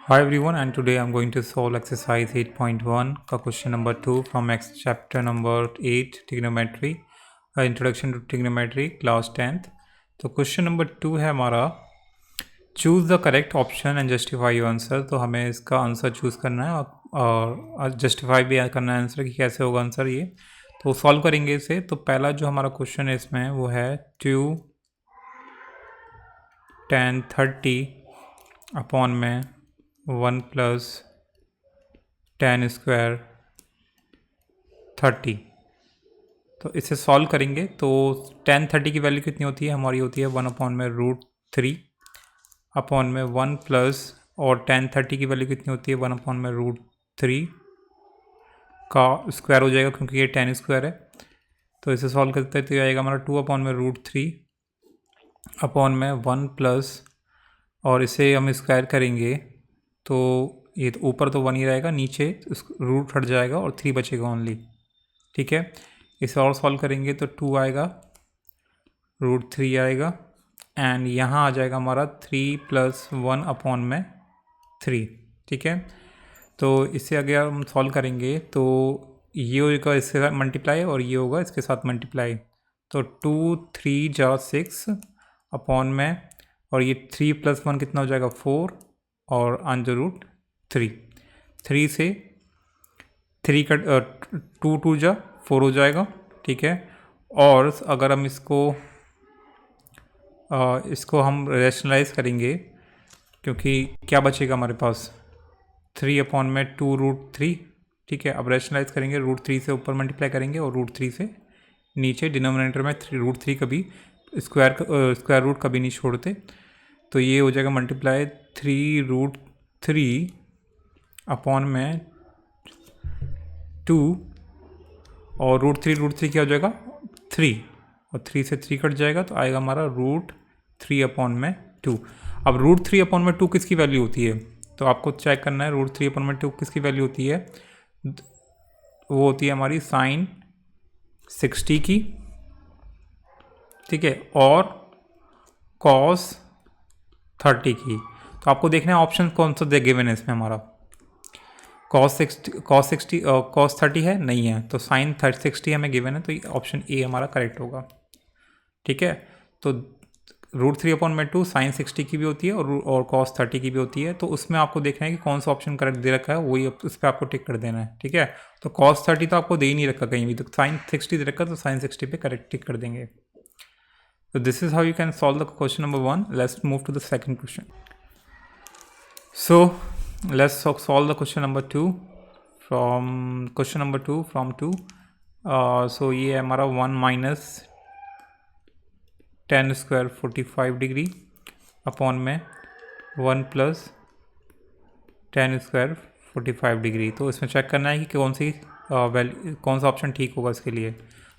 Hi everyone, and today I'm going to solve exercise 8.1 का question number 2 from chapter number 8 trigonometry, introduction to trigonometry class 10th। तो question number 2 है हमारा choose the correct option and justify your answer। तो हमें इसका answer choose करना है और जस्टिफाई भी करना है आंसर कि कैसे होगा आंसर ये। तो सॉल्व करेंगे इसे। तो पहला जो हमारा क्वेश्चन है इसमें वो है 2 tan 30 अपॉन में 1 प्लस tan स्क्वायर 30। तो इसे सॉल्व करेंगे तो tan 30 की वैल्यू कितनी होती है हमारी, होती है 1 अपॉन में √3 अपॉन में 1 प्लस, और tan 30 की वैल्यू कितनी होती है 1 अपॉन में √3 का स्क्वायर हो जाएगा क्योंकि ये tan स्क्वायर है। तो इसे सॉल्व करते हैं तो ये आएगा हमारा 2 अपॉन में √3 अपॉन में 1 प्लस, और इसे हम स्क्वायर करेंगे तो ये तो ऊपर तो 1 ही रहेगा, नीचे रूट हट जाएगा और 3 बचेगा ओनली। ठीक है, इसे और सॉल्व करेंगे तो 2 आएगा, √3 आएगा, एंड यहाँ आ जाएगा हमारा 3 + 1 अपॉन में 3। ठीक है, तो इसे अगर हम सॉल्व करेंगे तो ये होगा इसके साथ मल्टीप्लाई और ये होगा इसके साथ मल्टीप्लाई। तो 2 3 जा 6 अपॉन में, और ये 3 + 1 कितना हो जाएगा 4, और √3। 3 से 3 का 2 2 जा 4 हो जाएगा। ठीक है, और अगर हम इसको हम रैशनलाइज करेंगे, क्योंकि क्या बचेगा हमारे पास 3 अपॉन में 2√3। ठीक है, अब रैशनलाइज करेंगे, √3 से ऊपर मल्टीप्लाई करेंगे और √3 से नीचे, डिनोमिनेटर में √3 कभी स्क्वायर रूट कभी नहीं छोड़ते। तो ये हो जाएगा मल्टीप्लाई 3√3 अपॉन में 2, और √3 क्या हो जाएगा 3, और 3 से 3 कट जाएगा तो आएगा हमारा √3 अपॉन में 2। अब √3 अपॉन में 2 किसकी वैल्यू होती है, तो आपको चेक करना है √3 अपॉन में 2 किसकी वैल्यू होती है। वो होती है हमारी sin 60 की। ठीक है, और cos 30 की। तो आपको देखना है ऑप्शन कौन सा दे गिवन है इसमें हमारा, cos 30 है नहीं है, तो sin 60 हमें गिवन है, तो ऑप्शन ए हमारा करेक्ट होगा। ठीक है, तो √3 अपॉन में 2 sin 60 की भी होती है और cos 30 की भी होती है। तो उसमें आपको देखना है कि कौन सा ऑप्शन करेक्ट दे रखा है, वही उस पर आपको टिक कर देना है। ठीक है, तो cos 30 तो आपको दे ही नहीं रखा कहीं भी, तो sin 60 दे रखा, तो sin 60 पे करेक्ट टिक कर देंगे। So this is how you can solve the question number 1. Let's move to the second question. So let's solve the question number 2 from 2. So ये है हमारा 1 minus tan square 45 degree upon में 1 plus tan square 45 degree. तो इसमें check करना है कि कौन सा ऑप्शन ठीक होगा इसके लिए।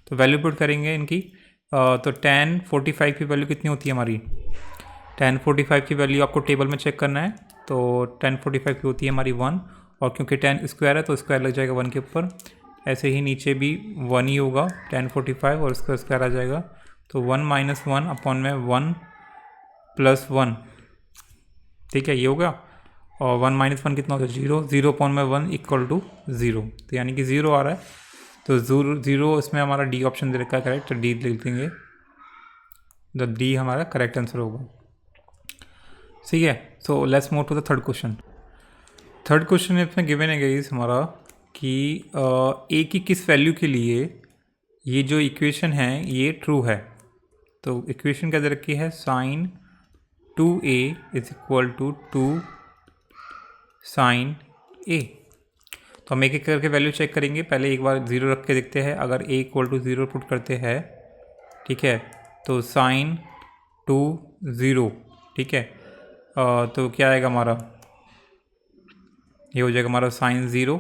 तो वैल्यू पुट करेंगे इनकी। तो tan 45 की वैल्यू कितनी होती है हमारी, tan 45 की वैल्यू आपको टेबल में चेक करना है। तो tan 45 की होती है हमारी 1, और क्योंकि tan स्क्वायर है तो स्क्वायर लग जाएगा 1 के ऊपर। ऐसे ही नीचे भी 1 ही होगा tan 45, और इसका स्क्वायर आ जाएगा। तो 1 - 1 अपॉन में 1 + 1। ठीक है, ये होगा, और 1 - 1 कितना होता है 0, 0 अपॉन में 1 = 0, तो यानी कि 0 आ रहा है। तो 0 इसमें हमारा डी ऑप्शन दे रखा है करेक्ट, तो डी लिख देंगे, तो डी हमारा करेक्ट आंसर होगा। ठीक है, so let's move to the third question. Third question इसमें गिवन है गाइस हमारा कि ए की किस वैल्यू के लिए ये जो इक्वेशन है ये ट्रू है। तो इक्वेशन क्या दे रखी है, sin 2a = 2 sin a। तो हम एक एक करके वैल्यू चेक करेंगे। पहले एक बार 0 रख के देखते हैं, अगर a = 0 पुट करते हैं, ठीक है, तो sin 2 0। ठीक है, तो क्या आएगा हमारा, ये हो जाएगा हमारा sin 0,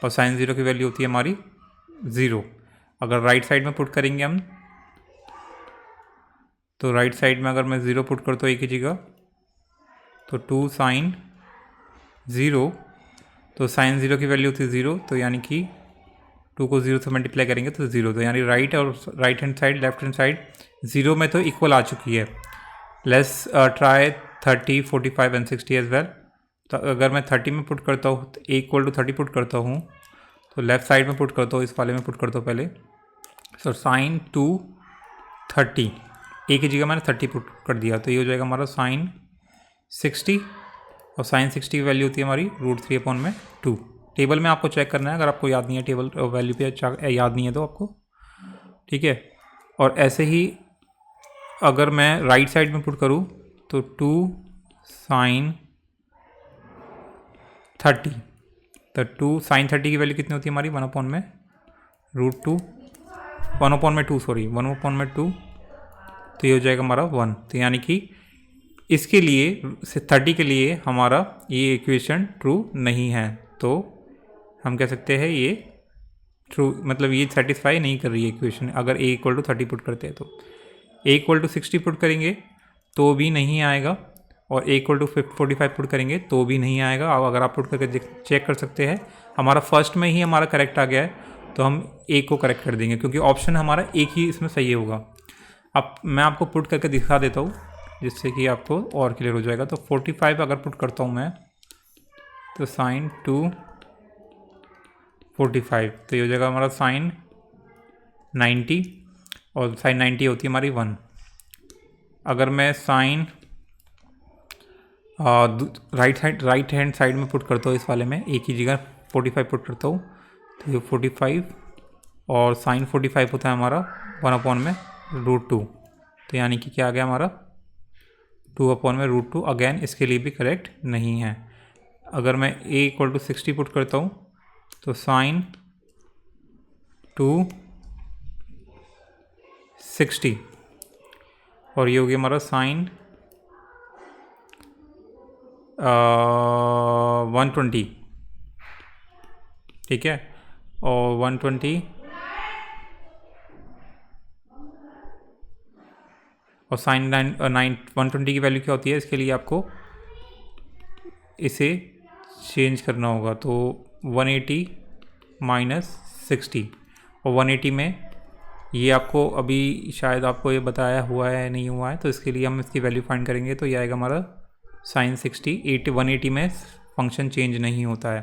और sin 0 की वैल्यू होती है हमारी 0। अगर राइट साइड में पुट करेंगे हम, तो राइट साइड में अगर मैं 0 पुट करता हूँ एक ही जगह, तो 2 sin 0, तो sin 0 की वैल्यू होती है 0, तो यानी कि 2 को 0 से मल्टीप्लाई करेंगे तो 0, तो यानी राइट और right hand side left hand side 0 में तो इक्वल आ चुकी है। Let's try 30 45 and 60 as well. तो अगर मैं 30 में पुट करता हूँ तो a इक्वल टू 30 पुट करता हूँ, तो लेफ़्ट साइड में पुट करता हूँ, इस वाले में पुट करता हूँ पहले। सो साइन 230, a की जगह मैंने 30 पुट कर दिया, तो ये हो जाएगा हमारा साइन 60, और साइन 60 की वैल्यू होती है हमारी √3/2। टेबल में आपको चेक करना है, अगर आपको याद नहीं है टेबल वैल्यू पे याद नहीं है तो आपको, ठीक है। और ऐसे ही अगर मैं राइट साइड में पुट करूँ तो 2 साइन 30, तो 2 साइन 30 की वैल्यू कितनी होती है हमारी 1/√2, 1/2, तो ये हो जाएगा हमारा 1। तो यानी कि इसके लिए 30 के लिए हमारा ये इक्वेशन ट्रू नहीं है, तो हम कह सकते हैं ये ट्रू, मतलब ये सेटिस्फाई नहीं कर रही है इक्वेशन। अगर a इक्वल टू 30 पुट करते हैं तो a इक्वल टू 60 पुट करेंगे तो भी नहीं आएगा, और a इक्वल टू 45 पुट करेंगे तो भी नहीं आएगा। अब अगर आप पुट करके चेक कर सकते हैं, हमारा फर्स्ट में ही हमारा करेक्ट आ गया है, तो हम a को करेक्ट कर देंगे क्योंकि ऑप्शन हमारा एक ही इसमें सही होगा। अब मैं आपको पुट करके दिखा देता हूँ जिससे कि आपको और क्लियर हो जाएगा। तो 45 अगर पुट करता हूँ मैं, तो साइन 245, तो ये हो जाएगा हमारा साइन 90, और साइन 90 होती है हमारी 1। अगर मैं साइन राइट हैंड साइड में पुट करता हूँ, इस वाले में एक ही जगह 45 पुट करता हूँ, तो ये 45 और साइन 45 होता है हमारा 1/√2, तो यानी कि क्या आ गया हमारा 2/√2। अगेन इसके लिए भी करेक्ट नहीं है। अगर मैं a इक्वल टू 60 पुट करता हूँ, तो साइन 260, और ये हो गया हमारा साइन 120, ठीक है। और 120 और साइन 120 की वैल्यू क्या होती है, इसके लिए आपको इसे चेंज करना होगा, तो 180 माइनस 60, और 180 में ये आपको अभी शायद आपको ये बताया हुआ है नहीं हुआ है, तो इसके लिए हम इसकी वैल्यू फाइंड करेंगे, तो ये आएगा हमारा साइन 60। 180 में फंक्शन चेंज नहीं होता है,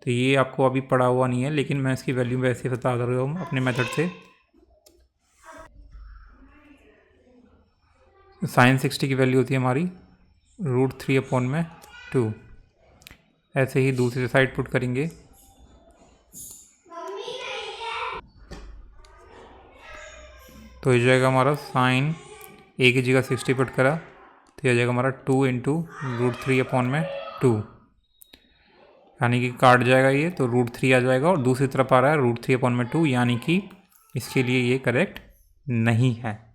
तो ये आपको अभी पढ़ा हुआ नहीं है, लेकिन मैं इसकी वैल्यू वैसे बता रहा हूँ अपने मेथड से। साइन 60 की वैल्यू होती है हमारी √3/2। ऐसे ही दूसरी साइड पुट करेंगे, तो ये जाएगा हमारा साइन a की जगह 60 पुट करा, तो ये जाएगा हमारा 2 × √3/2, यानी कि काट जाएगा ये, तो √3 आ जाएगा, और दूसरी तरफ आ रहा है √3/2, यानी कि इसके लिए ये करेक्ट नहीं है,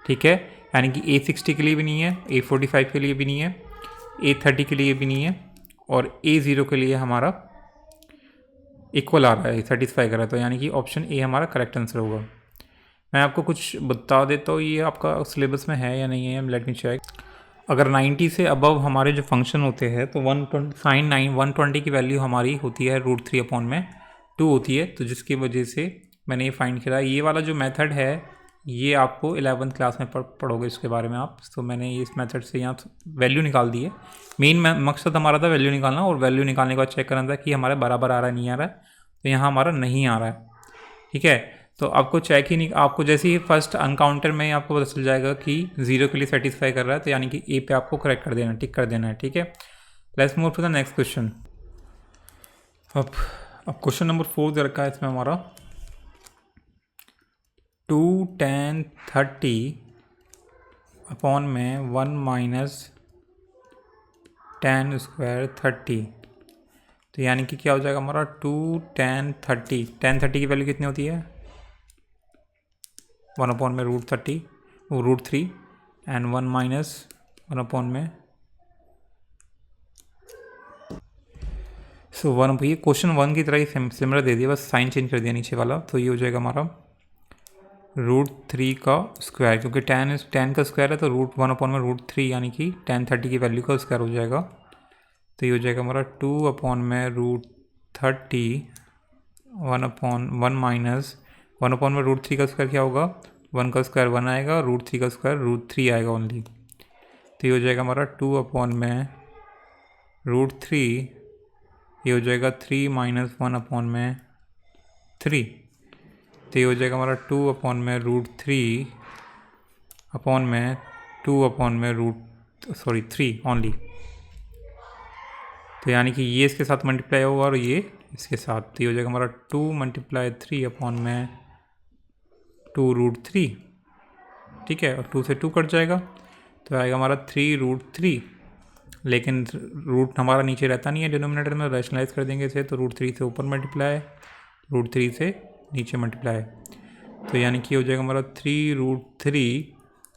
ठीक है। यानी कि a60 के लिए भी नहीं है, a45 के लिए भी नहीं है, a30 के लिए भी नहीं है, और a0 के लिए हमारा इक्वल आ रहा है, सेटिस्फाई कर रहा है, तो यानी कि ऑप्शन ए हमारा करेक्ट आंसर होगा। मैं आपको कुछ बता देता हूँ, ये आपका सिलेबस में है या नहीं है, लेट मी चेक। अगर 90 से अबव हमारे जो फंक्शन होते हैं, तो 120 की वैल्यू हमारी होती है √3/2 होती है, तो जिसकी वजह से मैंने ये फाइंड किया। ये वाला जो मेथड है ये आपको 11th क्लास में पढ़ोगे इसके बारे में आप, तो मैंने इस मेथड से यहाँ वैल्यू निकाल दी है। मेन मकसद हमारा था वैल्यू निकालना, और वैल्यू निकालने के बाद चेक करना था कि हमारे बराबर आ रहा है नहीं आ रहा है, तो यहाँ हमारा नहीं आ रहा है, ठीक है। तो आपको चेक ही नहीं, आपको जैसे ही फर्स्ट अनकाउंटर में आपको पता चल जाएगा कि 0 के लिए सेटिस्फाई कर रहा है, तो यानी कि ए पे आपको करेक्ट कर देना, टिक कर देना है, ठीक है। Let's move to the next question. अब क्वेश्चन नंबर 4 दे रखा है इसमें हमारा 2 tan 30 अपॉन में 1 माइनस tan स्क्वायर 30, तो यानी कि क्या हो जाएगा हमारा 2 tan 30। tan 30 की वैल्यू कितनी होती है 1 में √3 एंड 1 माइनस 1 में, सो 1, ये क्वेश्चन 1 की तरह ही सिमिलर दे दिया, बस साइन चेंज कर दिया नीचे वाला, तो ये हो जाएगा हमारा √3 का स्क्वायर, क्योंकि tan का स्क्वायर है, तो √1 में √3, यानी कि tan 30 की वैल्यू का स्क्वायर हो जाएगा, तो ये हो जाएगा हमारा 2 में √30 1 माइनस 1 में √3 का स्क्वायर क्या होगा, 1 का स्क्वायर 1 आएगा, √3 का स्क्वायर √3 आएगा ओनली, तो ये हो जाएगा हमारा 2 में √3 ये हो जाएगा 3 - 1 अपॉन में 3, तो ये हो जाएगा हमारा 2 अपॉन में √3 अपॉन में 2 अपॉन में 3 ओनली। तो यानी कि ये इसके साथ मल्टीप्लाई होगा और ये इसके साथ, तो ये हो जाएगा हमारा 2 × 3 अपॉन में 2√3, ठीक है, और 2 से 2 कट जाएगा तो आएगा हमारा 3√3। लेकिन रूट हमारा नीचे रहता नहीं है डिनोमिनेटर में, रैशनलाइज कर देंगे इसे, तो √3 से ऊपर मल्टीप्लाई, √3 से नीचे मल्टीप्लाई, तो यानी कि हो जाएगा हमारा 3√3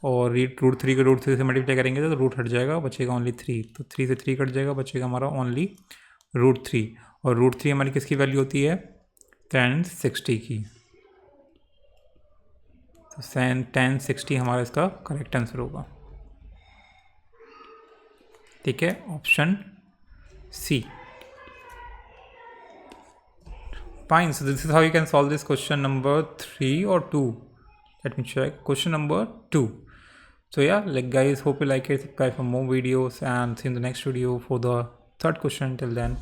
और √3 को √3 से मल्टीप्लाई करेंगे तो रूट हट जाएगा, बचेगा ओनली 3, तो 3 से 3 कट जाएगा, बचेगा हमारा ओनली √3, और √3 हमारी किसकी वैल्यू होती है, tan 60 की, तो tan 60 हमारा इसका करेक्ट आंसर होगा, ठीक है, option C. Fine, so this is how you can solve this question number 3 or 2. Let me check. Question number 2. So yeah, like guys, hope you like it. Subscribe for more videos and see you in the next video for the third question. Till then,